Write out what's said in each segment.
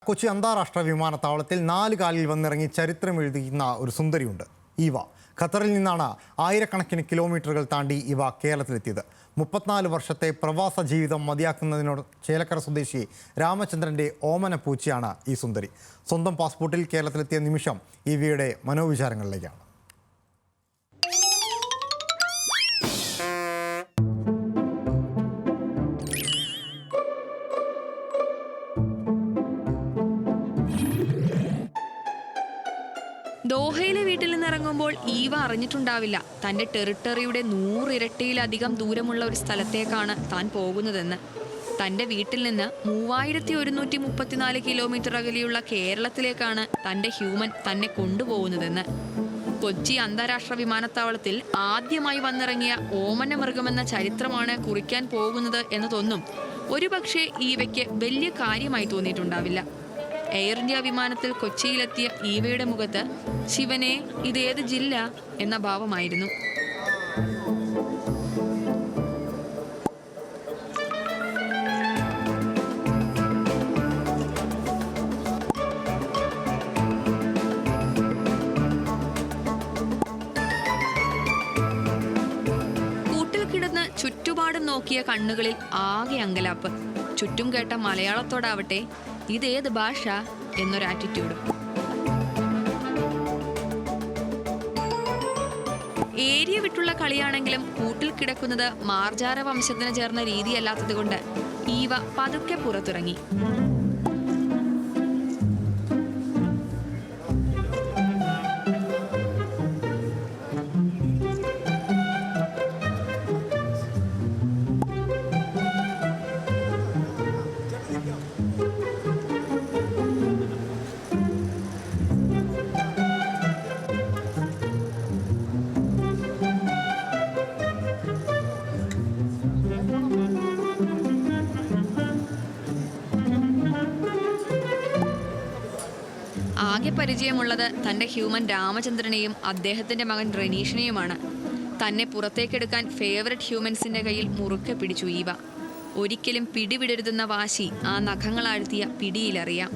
കൊച്ചി അന്താരാഷ്ട്ര വിമാനത്താവളത്തിൽ 4 കാലിൽ വന്നിറങ്ങി ചരിത്രം എഴുതുന്ന ഒരു സുന്ദരിയുണ്ട്. ഈവ ഖത്തറിൽ നിന്നാണ് ആയിരക്കണക്കിന് കിലോമീറ്ററുകൾ താണ്ടി ഇവ കേരളത്തിലെത്തിയത്. 34 വർഷത്തെ പ്രവാസ ജീവിതം മതിയാക്കുന്നതിനോട് ചേലക്കര സ്വദേശി രാമചന്ദ്രന്റെ ഓമന പൂച്ചയാണ് ഈ സുന്ദരി. സ്വന്തം പാസ്പോർട്ടിൽ കേരളത്തിലെത്തിയ നിമിഷം ഈവയുടെ മനോവിചാരങ്ങളിലേക്കാണ്. ദോഹയിലെ വീട്ടിൽ നിന്നിറങ്ങുമ്പോൾ ഈവ അറിഞ്ഞിട്ടുണ്ടാവില്ല തന്റെ ടെറിട്ടറിയുടെ 100 ഇരട്ടിയിലധികം ദൂരമുള്ള ഒരു സ്ഥലത്തേക്കാണ് താൻ പോകുന്നതെന്ന്. തന്റെ വീട്ടിൽ നിന്ന് 3134 കിലോമീറ്റർ അകലെയുള്ള കേരളത്തിലേക്കാണ് തന്റെ ഹ്യൂമൻ തന്നെ കൊണ്ടുപോകുന്നതെന്ന്. കൊച്ചി അന്താരാഷ്ട്ര വിമാനത്താവളത്തിൽ ആദ്യമായി വന്നിറങ്ങിയ ഓമന മൃഗമെന്ന ചരിത്രമാണ് കുറിക്കാൻ പോകുന്നത് എന്നതൊന്നും ഒരുപക്ഷെ ഈവയ്ക്ക് വലിയ കാര്യമായി തോന്നിയിട്ടുണ്ടാവില്ല. എയർ ഇന്ത്യ വിമാനത്തിൽ കൊച്ചിയിലെത്തിയ ഈവയുടെ മുഖത്ത് ശിവനെ ഇതേത് ജില്ല എന്ന ഭാവമായിരുന്നു. കൂട്ടിൽ കിടന്ന് ചുറ്റുപാടും നോക്കിയ കണ്ണുകളിൽ ആകെ അങ്കലാപ്പ്. ചുറ്റും കേട്ട മലയാളത്തോടാവട്ടെ ഇതേത് ഭാഷ എന്നൊരു ആറ്റിറ്റ്യൂഡ്. ഏരിയ വിട്ടുള്ള കളിയാണെങ്കിലും കൂട്ടിൽ കിടക്കുന്നത് മാർജാര വംശത്തിന് ചേർന്ന രീതിയല്ലാത്തത് കൊണ്ട് ഈവ പതുക്കെ പുറത്തിറങ്ങി. ആകെ പരിചയമുള്ളത് തൻ്റെ ഹ്യൂമൻ രാമചന്ദ്രനെയും അദ്ദേഹത്തിൻ്റെ മകൻ റെനീഷിനെയുമാണ്. തന്നെ പുറത്തേക്കെടുക്കാൻ ഫേവററ്റ് ഹ്യൂമൻസിൻ്റെ കയ്യിൽ മുറുക്കെ പിടിച്ചു ഈവ. ഒരിക്കലും പിടിവിടരുതെന്ന വാശി ആ നഖങ്ങളാഴ്ത്തിയ പിടിയിലറിയാം.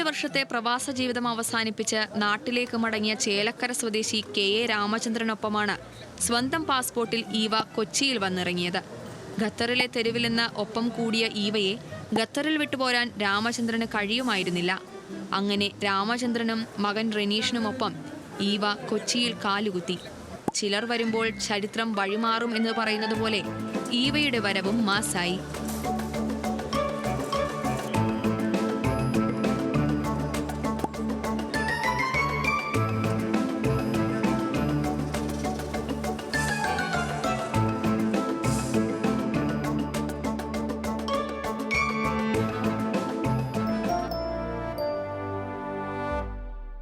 വർഷത്തെ പ്രവാസ ജീവിതം അവസാനിപ്പിച്ച് നാട്ടിലേക്ക് മടങ്ങിയ ചേലക്കര സ്വദേശി KA രാമചന്ദ്രനൊപ്പമാണ് സ്വന്തം പാസ്പോർട്ടിൽ ഈവ കൊച്ചിയിൽ വന്നിറങ്ങിയത്. ഖത്തറിലെ തെരുവിൽ നിന്ന് ഒപ്പം കൂടിയ ഈവയെ ഖത്തറിൽ വിട്ടുപോരാൻ രാമചന്ദ്രന് കഴിയുമായിരുന്നില്ല. അങ്ങനെ രാമചന്ദ്രനും മകൻ റെനീഷിനുമൊപ്പം ഈവ കൊച്ചിയിൽ കാലുകുത്തി. ചിലർ വരുമ്പോൾ ചരിത്രം വഴിമാറും എന്ന് പറയുന്നത് പോലെ ഈവയുടെ വരവും മാസായി.